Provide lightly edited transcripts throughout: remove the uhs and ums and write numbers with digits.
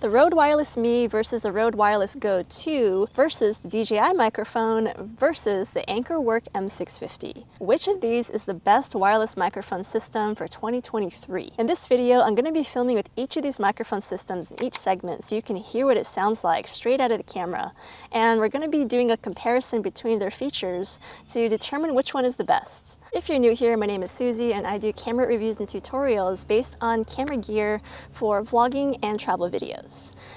The Rode Wireless Me versus the Rode Wireless Go 2 versus the DJI Microphone versus the AnkerWork M650. Which of these is the best wireless microphone system for 2023? In this video, I'm going to be filming with each of these microphone systems in each segment so you can hear what it sounds like straight out of the camera. And we're going to be doing a comparison between their features to determine which one is the best. If you're new here, my name is Susie and I do camera reviews and tutorials based on camera gear for vlogging and travel videos.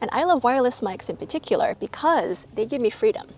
And I love wireless mics in particular because they give me freedom.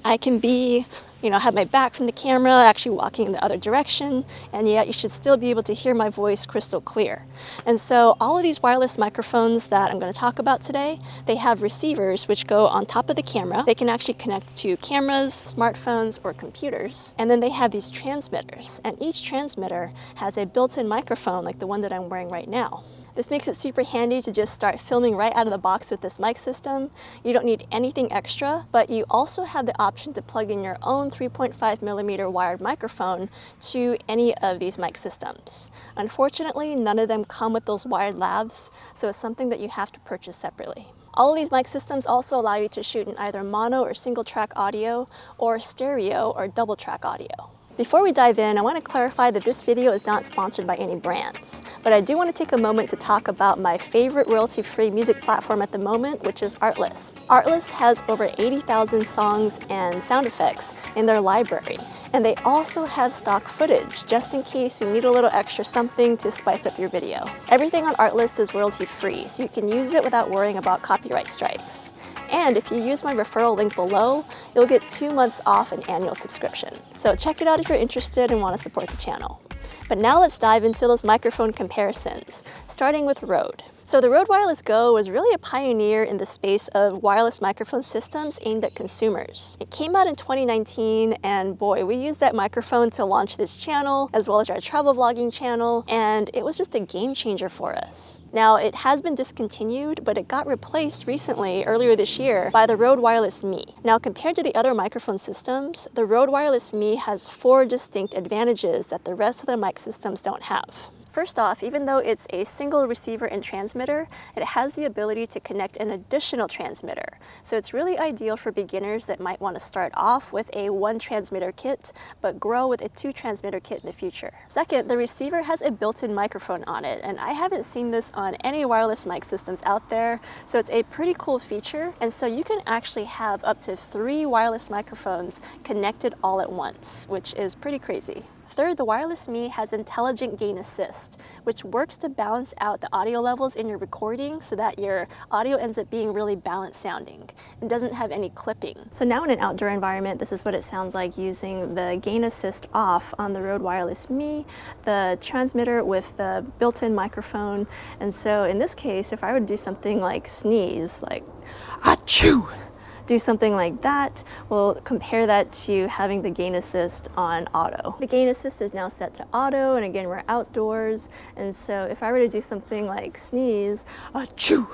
I can be, have my back from the camera, actually walking in the other direction, and yet you should still be able to hear my voice crystal clear. And so all of these wireless microphones that I'm going to talk about today, they have receivers which go on top of the camera. They can actually connect to cameras, smartphones, or computers. And then they have these transmitters, and each transmitter has a built-in microphone like the one that I'm wearing right now. This makes it super handy to just start filming right out of the box with this mic system. You don't need anything extra, but you also have the option to plug in your own 3.5mm wired microphone to any of these mic systems. Unfortunately, none of them come with those wired lavs, so it's something that you have to purchase separately. All of these mic systems also allow you to shoot in either mono or single track audio or stereo or double track audio. Before we dive in, I want to clarify that this video is not sponsored by any brands, but I do want to take a moment to talk about my favorite royalty-free music platform at the moment, which is Artlist. Artlist has over 80,000 songs and sound effects in their library, and they also have stock footage, just in case you need a little extra something to spice up your video. Everything on Artlist is royalty-free, so you can use it without worrying about copyright strikes. And if you use my referral link below, you'll get 2 months off an annual subscription. So check it out if you're interested and want to support the channel. But now let's dive into those microphone comparisons, starting with Rode. So the Rode Wireless Go was really a pioneer in the space of wireless microphone systems aimed at consumers. It came out in 2019, and boy, we used that microphone to launch this channel, as well as our travel vlogging channel, and it was just a game changer for us. Now, it has been discontinued, but it got replaced recently, earlier this year, by the Rode Wireless Me. Now, compared to the other microphone systems, the Rode Wireless Me has 4 distinct advantages that the rest of the mic systems don't have. First off, even though it's a single receiver and transmitter, it has the ability to connect an additional transmitter. So it's really ideal for beginners that might want to start off with a 1 transmitter kit, but grow with a 2 transmitter kit in the future. Second, the receiver has a built-in microphone on it, and I haven't seen this on any wireless mic systems out there, so it's a pretty cool feature. And so you can actually have up to 3 wireless microphones connected all at once, which is pretty crazy. Third, the Wireless Me has intelligent gain assist, which works to balance out the audio levels in your recording so that your audio ends up being really balanced sounding and doesn't have any clipping. So now in an outdoor environment, this is what it sounds like using the gain assist off on the Rode Wireless Me, the transmitter with the built-in microphone. And so in this case, if I were to do something like sneeze, like achoo, do something like that, we'll compare that to having the gain assist on auto. The gain assist is now set to auto, and again, we're outdoors, and so if I were to do something like sneeze, achoo,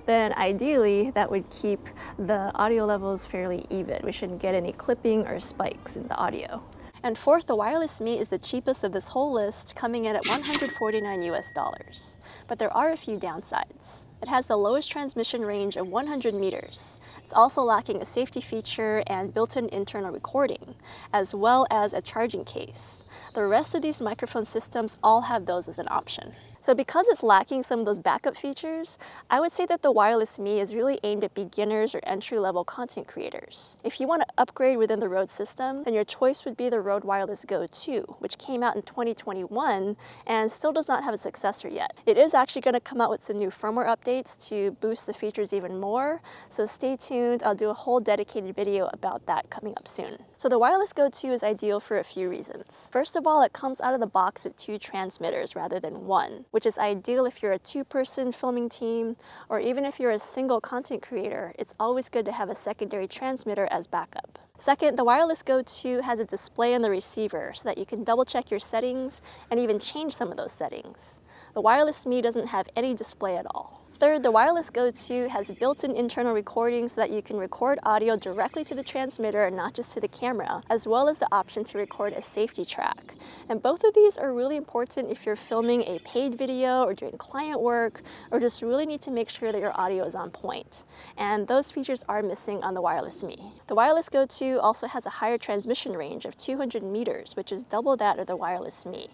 then ideally that would keep the audio levels fairly even. We shouldn't get any clipping or spikes in the audio. And fourth, the Wireless Me is the cheapest of this whole list, coming in at $149 US. But there are a few downsides. It has the lowest transmission range of 100 meters. It's also lacking a safety feature and built-in internal recording, as well as a charging case. The rest of these microphone systems all have those as an option. So because it's lacking some of those backup features, I would say that the Wireless Me is really aimed at beginners or entry-level content creators. If you want to upgrade within the Rode system, then your choice would be the Rode Wireless Go 2, which came out in 2021 and still does not have a successor yet. It is actually going to come out with some new firmware updates to boost the features even more, so stay tuned. I'll do a whole dedicated video about that coming up soon. So the Wireless Go 2 is ideal for a few reasons. First of all, it comes out of the box with 2 transmitters rather than 1, which is ideal if you're a 2-person filming team, or even if you're a single content creator. It's always good to have a secondary transmitter as backup. Second, the Wireless Go 2 has a display on the receiver so that you can double check your settings and even change some of those settings. The Wireless Me doesn't have any display at all. Third, the Wireless Go 2 has built-in internal recording so that you can record audio directly to the transmitter and not just to the camera, as well as the option to record a safety track. And both of these are really important if you're filming a paid video or doing client work, or just really need to make sure that your audio is on point. And those features are missing on the Wireless Me. The Wireless Go 2 also has a higher transmission range of 200 meters, which is double that of the Wireless Me.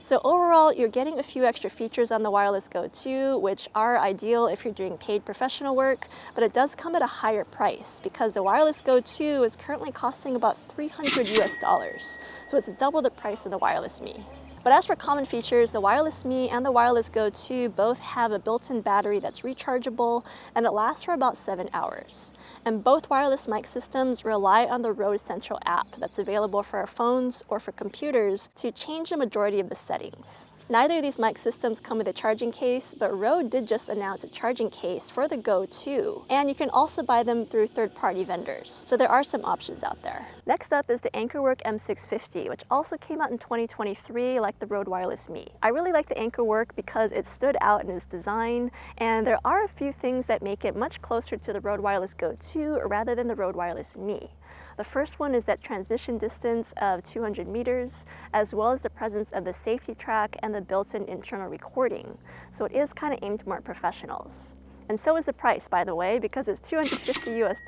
So overall, you're getting a few extra features on the Wireless Go 2, which are ideal if you're doing paid professional work, but it does come at a higher price because the Wireless Go 2 is currently costing about $300 US. So it's double the price of the Wireless Me. But as for common features, the Wireless Me and the Wireless Go 2 both have a built-in battery that's rechargeable, and it lasts for about 7 hours. And both wireless mic systems rely on the Rode Central app that's available for our phones or for computers to change the majority of the settings. Neither of these mic systems come with a charging case, but Rode did just announce a charging case for the Go 2, and you can also buy them through third-party vendors, so there are some options out there. Next up is the AnkerWork M650, which also came out in 2023 like the Rode Wireless Me. I really like the AnkerWork because it stood out in its design, and there are a few things that make it much closer to the Rode Wireless Go 2 rather than the Rode Wireless Me. The first one is that transmission distance of 200 meters, as well as the presence of the safety track and the built-in internal recording. So it is kind of aimed more at professionals. And so is the price, by the way, because it's $250 US,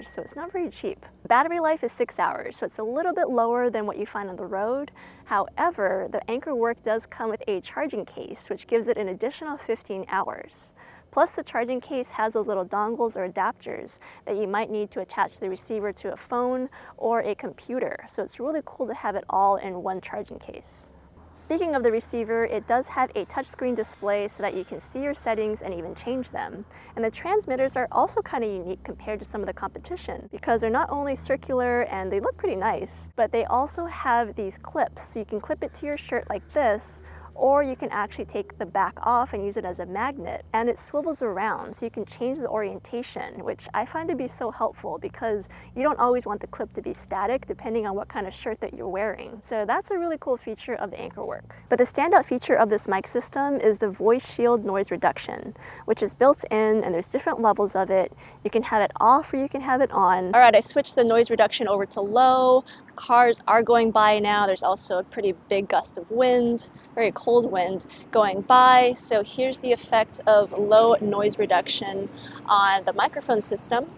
so it's not very cheap. Battery life is 6 hours, so it's a little bit lower than what you find on the road. However, the AnkerWork does come with a charging case, which gives it an additional 15 hours. Plus, the charging case has those little dongles or adapters that you might need to attach the receiver to a phone or a computer. So it's really cool to have it all in one charging case. Speaking of the receiver, it does have a touchscreen display so that you can see your settings and even change them. And the transmitters are also kind of unique compared to some of the competition because they're not only circular and they look pretty nice, but they also have these clips. So you can clip it to your shirt like this, or you can actually take the back off and use it as a magnet, and it swivels around so you can change the orientation, which I find to be so helpful because you don't always want the clip to be static depending on what kind of shirt that you're wearing. So that's a really cool feature of the AnkerWork. But the standout feature of this mic system is the voice shield noise reduction, which is built in, and there's different levels of it. You can have it off or you can have it on. All right, I switched the noise reduction over to low. Cars are going by now. There's also a pretty big gust of wind, very cold wind going by. So here's the effect of low noise reduction on the microphone system.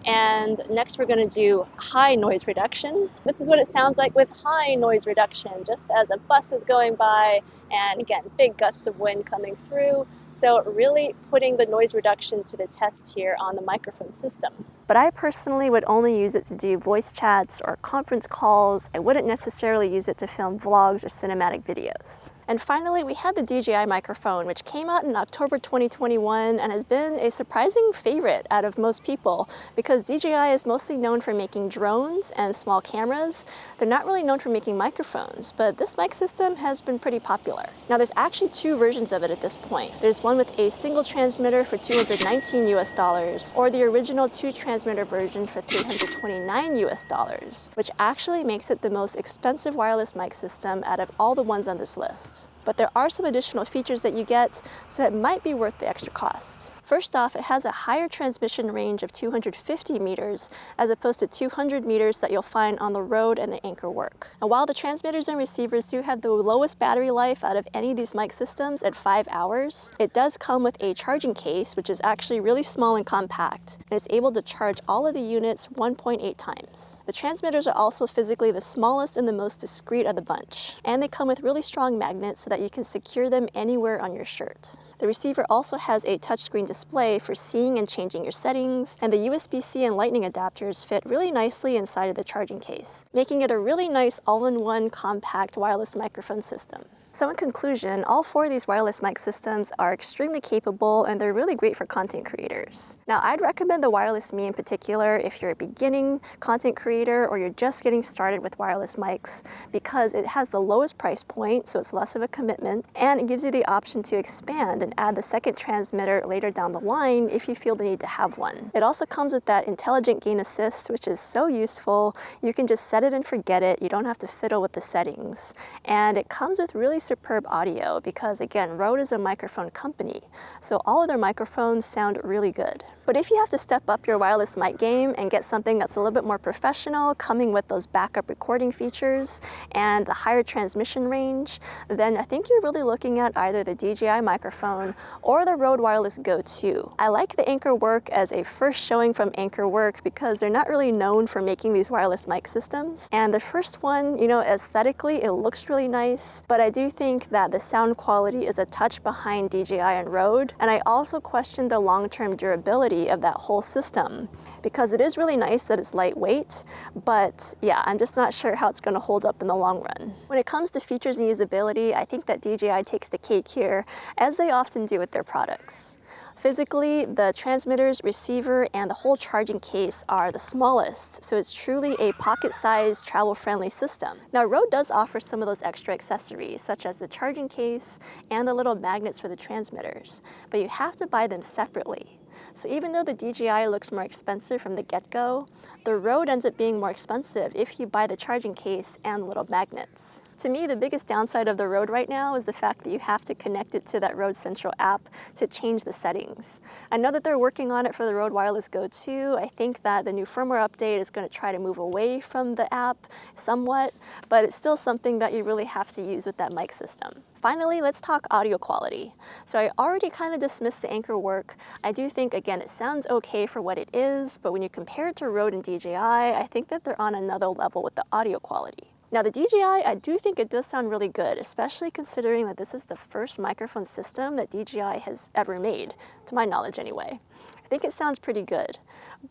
And next we're going to do high noise reduction. This is what it sounds like with high noise reduction, just as a bus is going by, and again, big gusts of wind coming through. So really putting the noise reduction to the test here on the microphone system. But I personally would only use it to do voice chats or conference calls. I wouldn't necessarily use it to film vlogs or cinematic videos. And finally, we have the DJI Microphone, which came out in October 2021 and has been a surprising favorite out of most people because DJI is mostly known for making drones and small cameras. They're not really known for making microphones, but this mic system has been pretty popular. Now, there's actually two versions of it at this point. There's one with a single transmitter for $219 US, or the original two transmitter version for $329 US, which actually makes it the most expensive wireless mic system out of all the ones on this list. But there are some additional features that you get, so it might be worth the extra cost. First off, it has a higher transmission range of 250 meters as opposed to 200 meters that you'll find on the Rode and the AnkerWork. And while the transmitters and receivers do have the lowest battery life out of any of these mic systems at 5 hours, it does come with a charging case, which is actually really small and compact, and it's able to charge all of the units 1.8 times. The transmitters are also physically the smallest and the most discreet of the bunch, and they come with really strong magnets so that you can secure them anywhere on your shirt. The receiver also has a touchscreen display for seeing and changing your settings, and the USB-C and Lightning adapters fit really nicely inside of the charging case, making it a really nice all-in-one compact wireless microphone system. So in conclusion, all four of these wireless mic systems are extremely capable and they're really great for content creators. Now, I'd recommend the Wireless Me in particular if you're a beginning content creator or you're just getting started with wireless mics because it has the lowest price point, so it's less of a commitment, and it gives you the option to expand and add the second transmitter later down the line if you feel the need to have one. It also comes with that intelligent gain assist, which is so useful. You can just set it and forget it. You don't have to fiddle with the settings. And it comes with really superb audio because, again, Rode is a microphone company, so all of their microphones sound really good. But if you have to step up your wireless mic game and get something that's a little bit more professional, coming with those backup recording features and the higher transmission range, then I think you're really looking at either the DJI Microphone or the Rode Wireless Go 2. I like the AnkerWork as a first showing from AnkerWork because they're not really known for making these wireless mic systems. And the first one, you know, aesthetically, it looks really nice, but I do think that the sound quality is a touch behind DJI and Rode. And I also question the long-term durability of that whole system because it is really nice that it's lightweight, but yeah, I'm just not sure how it's going to hold up in the long run. When it comes to features and usability, I think that DJI takes the cake here, as they often do with their products. Physically, the transmitters, receiver, and the whole charging case are the smallest, so it's truly a pocket-sized, travel-friendly system. Now, Rode does offer some of those extra accessories, such as the charging case and the little magnets for the transmitters, but you have to buy them separately. So even though the DJI looks more expensive from the get-go, the Rode ends up being more expensive if you buy the charging case and the little magnets. To me, the biggest downside of the Rode right now is the fact that you have to connect it to that Rode Central app to change the settings. I know that they're working on it for the Rode Wireless Go 2. I think that the new firmware update is going to try to move away from the app somewhat, but it's still something that you really have to use with that mic system. Finally, let's talk audio quality. So I already kind of dismissed the AnkerWork. I do think, again, it sounds okay for what it is, but when you compare it to Rode and DJI, I think that they're on another level with the audio quality. Now the DJI, I do think it does sound really good, especially considering that this is the first microphone system that DJI has ever made, to my knowledge anyway. I think it sounds pretty good.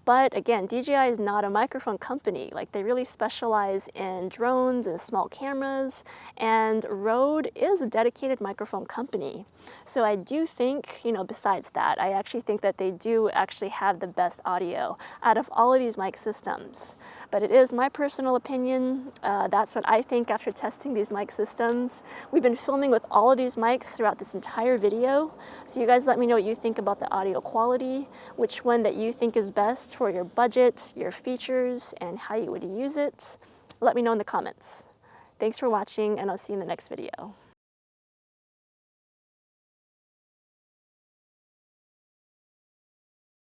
But again, DJI is not a microphone company. Like, they really specialize in drones and small cameras, and Rode is a dedicated microphone company. So I do think, you know, besides that, I actually think that they do actually have the best audio out of all of these mic systems. But it is my personal opinion. That's what I think after testing these mic systems. We've been filming with all of these mics throughout this entire video. So you guys let me know what you think about the audio quality, which one that you think is best for your budget, your features, and how you would use it. Let me know in the comments. Thanks for watching, and I'll see you in the next video.